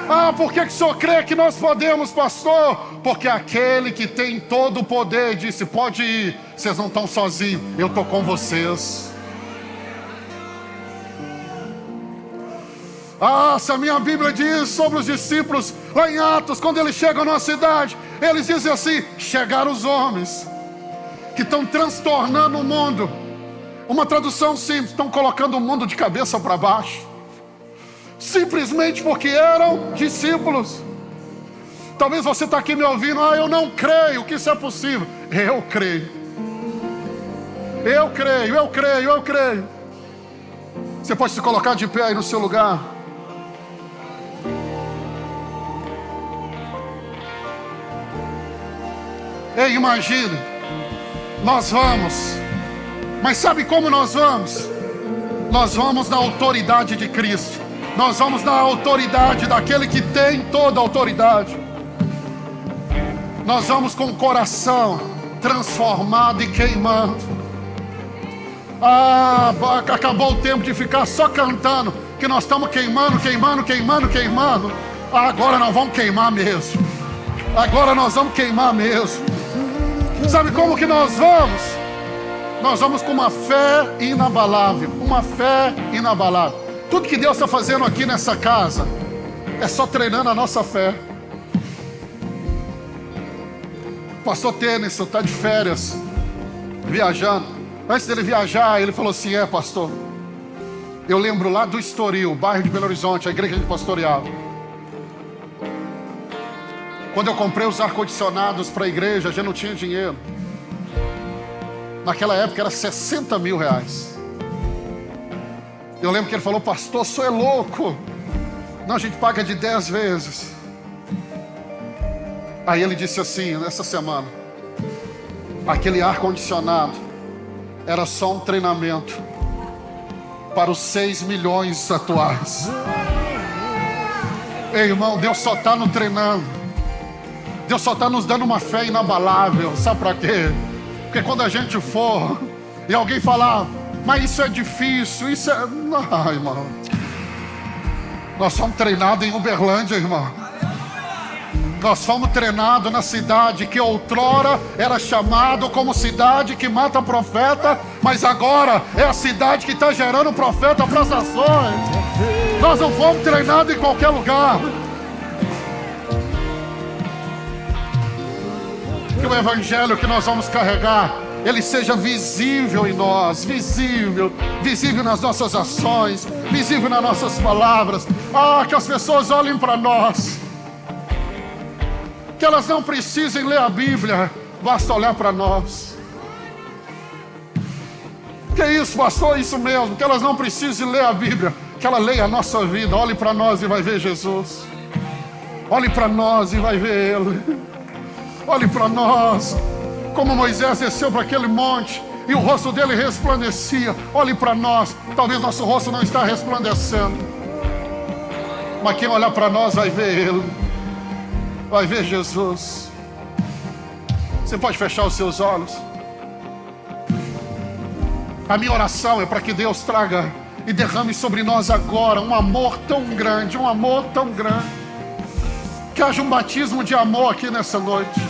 Ah, por que o senhor crê que nós podemos, pastor? Porque aquele que tem todo o poder disse: pode ir, vocês não estão sozinhos, eu estou com vocês. Ah, se a minha Bíblia diz sobre os discípulos, lá em Atos, quando eles chegam numa cidade, eles dizem assim: chegaram os homens que estão transtornando o mundo. Uma tradução simples: estão colocando o mundo de cabeça para baixo. Simplesmente porque eram discípulos. Talvez você está aqui me ouvindo: ah, eu não creio que isso é possível. Eu creio. Eu creio, eu creio, eu creio. Você pode se colocar de pé aí no seu lugar. Ei, imagine, nós vamos, mas sabe como nós vamos? Nós vamos na autoridade de Cristo. Nós vamos na autoridade daquele que tem toda a autoridade. Nós vamos com o coração transformado e queimando. Ah, acabou o tempo de ficar só cantando que nós estamos queimando, queimando, queimando, queimando. Ah, agora nós vamos queimar mesmo. Agora nós vamos queimar mesmo. Sabe como que nós vamos? Nós vamos com uma fé inabalável. Uma fé inabalável. Tudo que Deus está fazendo aqui nessa casa é só treinando a nossa fé. O pastor Tênis está de férias, viajando. Antes dele viajar, ele falou assim: é, pastor, eu lembro lá do Estoril, bairro de Belo Horizonte, a igreja que ele pastoreava. Quando eu comprei os ar-condicionados para a igreja, já não tinha dinheiro. Naquela época era 60 mil reais. Eu lembro que ele falou: pastor, o senhor é louco. Não, a gente paga de 10 vezes. Aí ele disse assim, nessa semana: aquele ar-condicionado era só um treinamento para os 6 milhões atuais. Ei, irmão, Deus só está nos treinando. Deus só está nos dando uma fé inabalável. Sabe para quê? Porque quando a gente for e alguém falar, mas isso é difícil, isso é... Não, irmão. Nós somos treinados em Uberlândia, irmão. Nós fomos treinados na cidade que outrora era chamado como cidade que mata profeta, mas agora é a cidade que está gerando profeta para as nações. Nós não fomos treinados em qualquer lugar. Que o evangelho que nós vamos carregar, ele seja visível em nós, visível nas nossas ações, visível nas nossas palavras. Que as pessoas olhem para nós, que elas não precisem ler a Bíblia, basta olhar para nós. Que isso, pastor? Isso mesmo, que elas não precisem ler a Bíblia, que ela leia a nossa vida. Olhe para nós e vai ver Jesus. Olhe para nós e vai ver Ele. Olhe para nós, como Moisés desceu para aquele monte e o rosto dele resplandecia. Olhe para nós, talvez nosso rosto não está resplandecendo, mas quem olhar para nós vai ver Ele, vai ver Jesus. Você pode fechar os seus olhos. A minha oração é para que Deus traga e derrame sobre nós agora um amor tão grande, um amor tão grande, que haja um batismo de amor aqui nessa noite.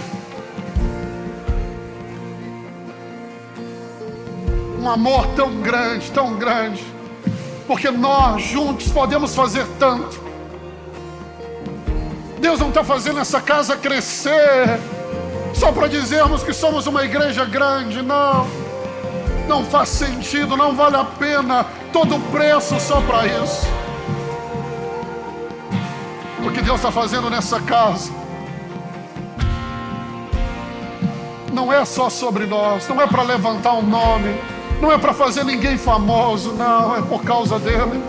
Um amor tão grande, porque nós juntos podemos fazer tanto. Deus não está fazendo essa casa crescer só para dizermos que somos uma igreja grande, não. Não faz sentido, não vale a pena todo o preço só para isso. O que Deus está fazendo nessa casa não é só sobre nós, não é para levantar um nome, não é para fazer ninguém famoso, não, é por causa dele.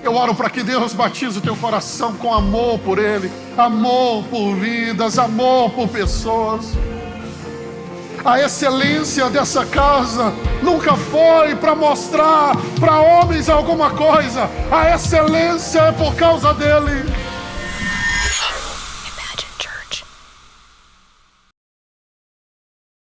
Eu oro para que Deus batize o teu coração com amor por Ele, amor por vidas, amor por pessoas. A excelência dessa casa nunca foi para mostrar para homens alguma coisa. A excelência é por causa dele.